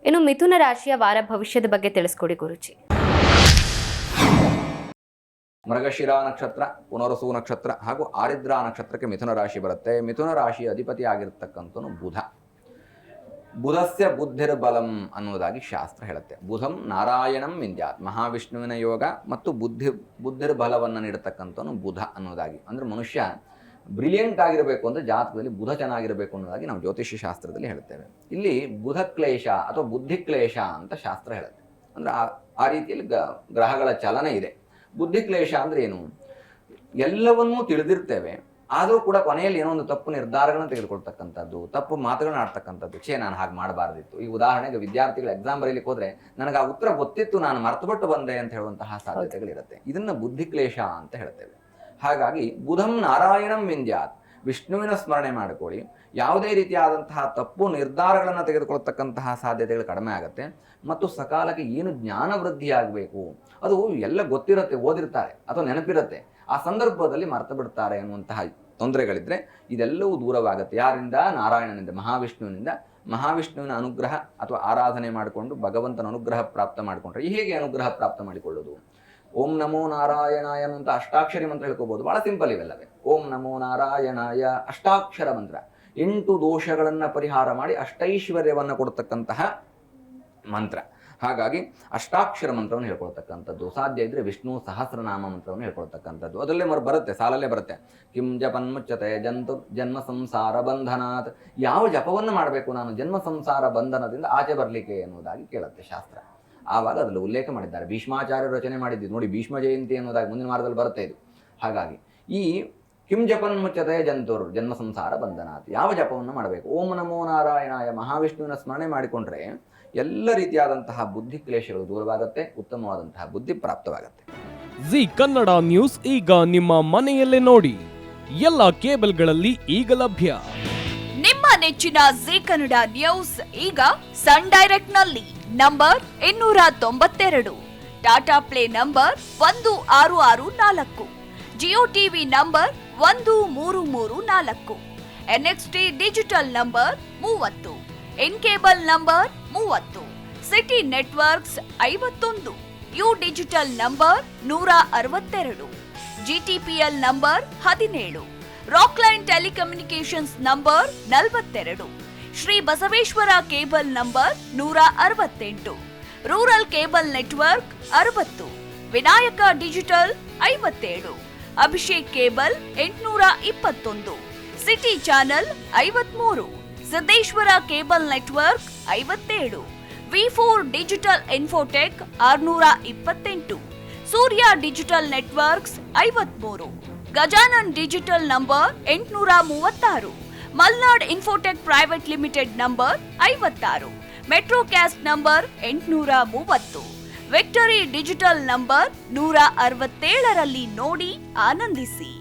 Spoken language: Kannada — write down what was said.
ಇನ್ನು ಮಿಥುನ ರಾಶಿಯ ವಾರ ಭವಿಷ್ಯದ ಬಗ್ಗೆ ತಿಳಿಸ್ಕೊಡಿ ಗುರುಜಿ. ಮೃಗಶಿರ ನಕ್ಷತ್ರ, ಪುನರಸು ನಕ್ಷತ್ರ ಹಾಗೂ ಆರಿದ್ರಾ ನಕ್ಷತ್ರಕ್ಕೆ ಮಿಥುನ ರಾಶಿ ಬರುತ್ತೆ. ಮಿಥುನ ರಾಶಿಯ ಅಧಿಪತಿ ಆಗಿರ್ತಕ್ಕಂಥನು ಬುಧ. ಬುಧಸ್ಯ ಬುದ್ಧಿರ್ಬಲಂ ಅನ್ನೋದಾಗಿ ಶಾಸ್ತ್ರ ಹೇಳುತ್ತೆ. ಬುಧಂ ನಾರಾಯಣಂ ವಿಂದ್ಯಾತ್, ಮಹಾವಿಷ್ಣುವಿನ ಯೋಗ ಮತ್ತು ಬುದ್ಧಿರ್ಬಲವನ್ನು ನೀಡತಕ್ಕಂಥವನು ಬುಧ ಅನ್ನೋದಾಗಿ. ಅಂದರೆ ಮನುಷ್ಯ ಬ್ರಿಲಿಯಂಟ್ ಆಗಿರಬೇಕು ಅಂದರೆ ಜಾತಕದಲ್ಲಿ ಬುಧ ಚೆನ್ನಾಗಿರಬೇಕು ಅನ್ನೋದಾಗಿ ನಾವು ಜ್ಯೋತಿಷ್ಯ ಶಾಸ್ತ್ರದಲ್ಲಿ ಹೇಳ್ತೇವೆ. ಇಲ್ಲಿ ಬುಧ ಕ್ಲೇಶ ಅಥವಾ ಬುದ್ಧಿ ಕ್ಲೇಶ ಅಂತ ಶಾಸ್ತ್ರ ಹೇಳುತ್ತೆ. ಅಂದರೆ ಆ ರೀತಿಯಲ್ಲಿ ಗ್ರಹಗಳ ಚಲನೆ ಇದೆ. ಬುದ್ಧಿ ಕ್ಲೇಶ ಅಂದರೆ ಏನು? ಎಲ್ಲವನ್ನೂ ತಿಳಿದಿರ್ತೇವೆ, ಆದರೂ ಕೂಡ ಕೊನೆಯಲ್ಲಿ ಏನೋ ಒಂದು ತಪ್ಪು ನಿರ್ಧಾರಗಳನ್ನು ತೆಗೆದುಕೊಳ್ತಕ್ಕಂಥದ್ದು, ತಪ್ಪು ಮಾತುಗಳನ್ನ ಆಡ್ತಕ್ಕಂಥದ್ದು. ನಾನು ಹಾಗೆ ಮಾಡಬಾರ್ದಿತ್ತು. ಈ ಉದಾಹರಣೆಗೆ ವಿದ್ಯಾರ್ಥಿಗಳು ಎಕ್ಸಾಮ್ ಬರೀಲಿಕ್ಕೆ ಹೋದರೆ ನನಗೆ ಆ ಉತ್ತರ ಗೊತ್ತಿತ್ತು, ನಾನು ಮರ್ತುಬಿಟ್ಟು ಬಂದೆ ಅಂತ ಹೇಳುವಂತಹ ಸಾಧ್ಯತೆಗಳಿರುತ್ತೆ. ಇದನ್ನು ಬುದ್ಧಿ ಕ್ಲೇಶ ಅಂತ ಹೇಳ್ತೇವೆ. ಹಾಗಾಗಿ ಬುಧಂ ನಾರಾಯಣಂ ವಿಂದ್ಯಾತ್, ವಿಷ್ಣುವಿನ ಸ್ಮರಣೆ ಮಾಡಿಕೊಳ್ಳಿ. ಯಾವುದೇ ರೀತಿಯಾದಂತಹ ತಪ್ಪು ನಿರ್ಧಾರಗಳನ್ನು ತೆಗೆದುಕೊಳ್ತಕ್ಕಂತಹ ಸಾಧ್ಯತೆಗಳು ಕಡಿಮೆ ಆಗುತ್ತೆ. ಮತ್ತು ಸಕಾಲಕ್ಕೆ ಏನು ಜ್ಞಾನ ವೃದ್ಧಿಯಾಗಬೇಕು ಅದು ಎಲ್ಲ ಗೊತ್ತಿರುತ್ತೆ, ಓದಿರ್ತಾರೆ ಅಥವಾ ನೆನಪಿರುತ್ತೆ, ಆ ಸಂದರ್ಭದಲ್ಲಿ ಮರ್ತು ಬಿಡ್ತಾರೆ ಅನ್ನುವಂತಹ ತೊಂದರೆಗಳಿದ್ರೆ ಇದೆಲ್ಲವೂ ದೂರವಾಗುತ್ತೆ. ಯಾರಿಂದ? ನಾರಾಯಣನಿಂದ, ಮಹಾವಿಷ್ಣುವಿನಿಂದ. ಮಹಾವಿಷ್ಣುವಿನ ಅನುಗ್ರಹ ಅಥವಾ ಆರಾಧನೆ ಮಾಡಿಕೊಂಡು ಭಗವಂತನ ಅನುಗ್ರಹ ಪ್ರಾಪ್ತ ಮಾಡಿಕೊಂಡ್ರೆ ಹೇಗೆ ಅನುಗ್ರಹ ಪ್ರಾಪ್ತ ಮಾಡಿಕೊಳ್ಳೋದು? ಓಂ ನಮೋ ನಾರಾಯಣಾಯ ಅಂತ ಅಷ್ಟಾಕ್ಷರಿ ಮಂತ್ರ ಹೇಳ್ಕೋಬಹುದು. ಬಹಳ ಸಿಂಪಲ್ ಇವೆಲ್ಲವೇ. ಓಂ ನಮೋ ನಾರಾಯಣಾಯ ಅಷ್ಟಾಕ್ಷರ ಮಂತ್ರ 8 ದೋಷಗಳನ್ನು ಪರಿಹಾರ ಮಾಡಿ ಅಷ್ಟೈಶ್ವರ್ಯವನ್ನು ಕೊಡ್ತಕ್ಕಂತಹ ಮಂತ್ರ. ಹಾಗಾಗಿ ಅಷ್ಟಾಕ್ಷರ ಮಂತ್ರವನ್ನು ಹೇಳ್ಕೊಳ್ತಕ್ಕಂಥದ್ದು. ಸಾಧ್ಯ ಇದ್ರೆ ವಿಷ್ಣು ಸಹಸ್ರನಾಮ ಮಂತ್ರವನ್ನು ಹೇಳ್ಕೊಳ್ತಕ್ಕಂಥದ್ದು. ಅದರಲ್ಲೇ ಬರುತ್ತೆ, ಸಾಲಲ್ಲೇ ಬರುತ್ತೆ. ಕಿಂ ಜಪನ್ಮುಚ್ಯತೆ ಜನ್ಮ ಸಂಸಾರ ಬಂಧನಾತ್. ಯಾವ ಜಪವನ್ನು ಮಾಡಬೇಕು ನಾನು ಜನ್ಮ ಸಂಸಾರ ಬಂಧನದಿಂದ ಆಚೆ ಬರಲಿಕ್ಕೆ ಎನ್ನುವುದಾಗಿ ಕೇಳುತ್ತೆ ಶಾಸ್ತ್ರ. ಆವಾಗ ಅದರಲ್ಲಿ ಉಲ್ಲೇಖ ಮಾಡಿದ್ದಾರೆ. ಭೀಷ್ಮಾಚಾರ್ಯರು ರಚನೆ ಮಾಡಿದ್ದು ನೋಡಿ, ಭೀಷ್ಮ ಜಯಂತಿ ಎನ್ನುವುದಾಗಿ ಮುಂದಿನ ವಾರದಲ್ಲಿ ಬರುತ್ತೆ ಇದು. ಹಾಗಾಗಿ ಈ ಕಿಂ ಜಪನ್ ಮುಚ್ಚತೆ ಜಂತುರ್ ಜನ್ಮ ಸಂಸಾರ ಬಂಧನಾತ್, ಯಾವ ಜಪವನ್ನು ಮಾಡಬೇಕು? ಓಂ ನಮೋ ನಾರಾಯಣಾಯ, ಮಹಾವಿಷ್ಣುವಿನ ಸ್ಮರಣೆ ಮಾಡಿಕೊಂಡ್ರೆ ಎಲ್ಲ ರೀತಿಯಾದಂತಹ ಬುದ್ಧಿ ಕ್ಲೇಶಗಳು ದೂರವಾಗುತ್ತೆ, ಉತ್ತಮವಾದಂತಹ ಬುದ್ಧಿ ಪ್ರಾಪ್ತವಾಗುತ್ತೆ. ಜಿ ಕನ್ನಡ ನ್ಯೂಸ್ ಈಗ ನಿಮ್ಮ ಮನೆಯಲ್ಲೇ ನೋಡಿ. ಎಲ್ಲ ಕೇಬಲ್ಗಳಲ್ಲಿ ಈಗ ಲಭ್ಯ. ನಿಮ್ಮ ನೆಚ್ಚಿನ ಜಿ ಕನ್ನಡ ನ್ಯೂಸ್ ಈಗ ಸನ್ ಡೈರೆಕ್ಟ್ ನಲ್ಲಿ number 292, Tata play number 1664, Jio TV number 1334, NXT digital number 30, in cable number 30, city networks 51, U digital number 162, GTPL number 17, Rockline telecommunications number 42, Shri Basaveshwara cable number 168, rural cable network 60, Vinayaka digital 57, Abhishek cable 821, city channel 53, Siddeshwara cable network 57, V4 digital Infotech 628, Surya digital networks 53, Gajanan digital number 836, Malnad Infotech private limited number 56, Metrocast number 830, Victory digital number 167ರಲ್ಲಿ ನೋಡಿ ಆನಂದಿಸಿ.